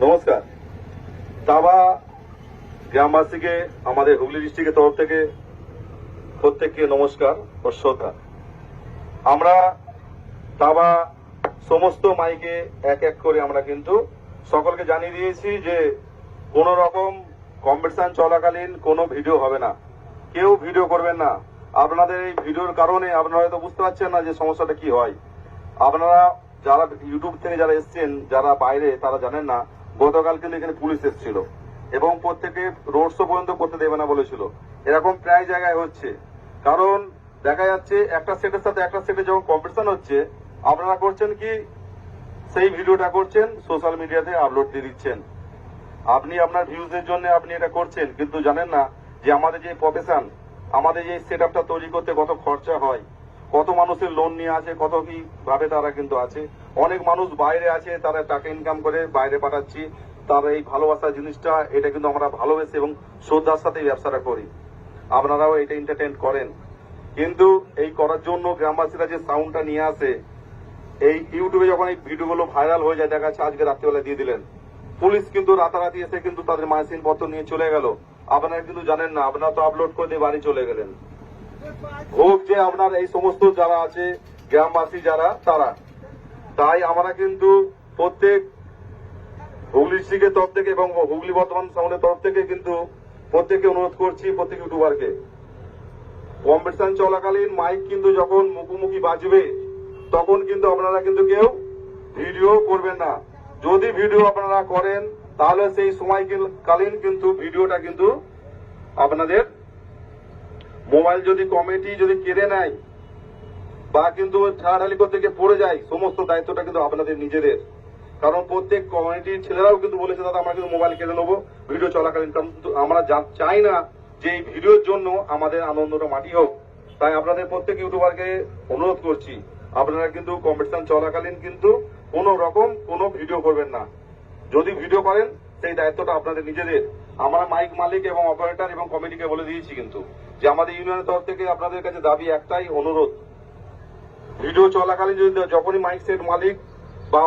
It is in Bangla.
নমস্কার। তাবা গ্রামবাসীকে আমাদের হুগলি ডিস্ট্রিক্টের তরফ থেকে প্রত্যেককে নমস্কার ও শ্রদ্ধা। আমরা তাবা সমস্ত মাইকে এক এক করে আমরা কিন্তু সকলকে জানিয়ে দিয়েছি যে কোন রকম কম্পিটিশন চলাকালীন কোনো ভিডিও হবে না, কেউ ভিডিও করবেন না। আপনাদের এই ভিডিওর কারণে আপনারা হয়তো বুঝতে পারছেন না যে সমস্যাটা কি হয়। আপনারা যারা ইউটিউব থেকে যারা এসছেন, যারা বাইরে, তারা জানেন না গতকাল কিন্তু এখানে পুলিশ এসেছিল এবং প্রত্যেকে রোড শো পর্যন্ত করতে দেবে না বলেছিল। এরকম প্রায় জায়গায় হচ্ছে, কারণ দেখা যাচ্ছে একটা সেটের সাথে একটা সেটে যখন কম্পিটিশন হচ্ছে, আপনারা করছেন কি, সেই ভিডিওটা করছেন সোশ্যাল মিডিয়াতে আপলোড দিয়ে দিচ্ছেন। আপনি আপনার ভিউজের জন্য আপনি এটা করছেন, কিন্তু জানেন না যে আমাদের যে প্রফেশন, আমাদের যে সেট আপটা তৈরি করতে কত খরচা হয়, কত মানুষের লোন নিয়ে আছে, কত কি ভাবে তারা কিন্তু আছে। অনেক মানুষ বাইরে আছে, তারা টাকা ইনকাম করে বাইরে পাঠাচ্ছি। তার এই ভালোবাসা জিনিসটা, এটা কিন্তু আমরা ভালোবেসে এবং শ্রদ্ধার সাথে ব্যবসাটা করি। আপনারাও এটা এন্টারটেইন করেন, কিন্তু এই করার জন্য গ্রামবাসীরা যে সাউন্ডটা নিয়ে আসে, এই ইউটিউবে যখন এই ভিডিওগুলো ভাইরাল হয়ে যায়, দেখা যাচ্ছে আজকে রাত্রিবেলা দিয়ে দিলেন, পুলিশ কিন্তু রাতারাতি এসে কিন্তু তাদের মাইসিন পত্র নিয়ে চলে গেল। আপনারা কিন্তু জানেন না, আপনারা তো আপলোড করে দিয়ে বাড়ি চলে গেলেন। ভোগ যে আপনার এই সমস্ত যারা আছে গ্রামবাসী যারা, তারা তাই আমরা কিন্তু প্রত্যেক হুগলি ডিস্ট্রিক্টের তরফ থেকে এবং হুগলি বর্তমান সাউন্ডের তরফ থেকে কিন্তু প্রত্যেককে অনুরোধ করছি, প্রত্যেক ইউটিউবারকে, কম্পিটিশন চলাকালীন মাইক কিন্তু যখন মুখোমুখি বাজবে, তখন কিন্তু আপনারা কিন্তু কেউ ভিডিও করবেন না। যদি ভিডিও আপনারা করেন, তাহলে সেই সময়কালীন কিন্তু ভিডিওটা কিন্তু আপনাদের মোবাইল যদি কমিটি যদি কেড়ে নেয় বা কিন্তু ঠাড়াঠাড়ি করতে গিয়ে পড়ে যায়, সমস্ত দায়িত্বটা কিন্তু আপনাদের নিজেদের। কারণ প্রত্যেক কমিটির ছেলেরাও কিন্তু বলেছে, দাদা আমরা কিন্তু মোবাইল কেড়ে নেবো ভিডিও চলাকালীন। কারণ আমরা চাই না যে এই ভিডিওর জন্য আমাদের আনন্দটা মাটি হোক। তাই আপনাদের প্রত্যেক ইউটিউবারকে অনুরোধ করছি, আপনারা কিন্তু কম্পিটিশন চলাকালীন কিন্তু কোন রকম কোনো ভিডিও করবেন না। যদি ভিডিও করেন, সেই দায়িত্বটা আপনাদের নিজেদের। আমরা মাইক মালিক এবং অপারেটর এবং কমিটিকে বলে দিয়েছি কিন্তু, যে আমাদের ইউনিয়নের তরফ থেকে আপনাদের কাছে দাবি একটাই, অনুরোধ, ভিডিও চলাকালীন যদি যখনই মাইক সেট মালিক বা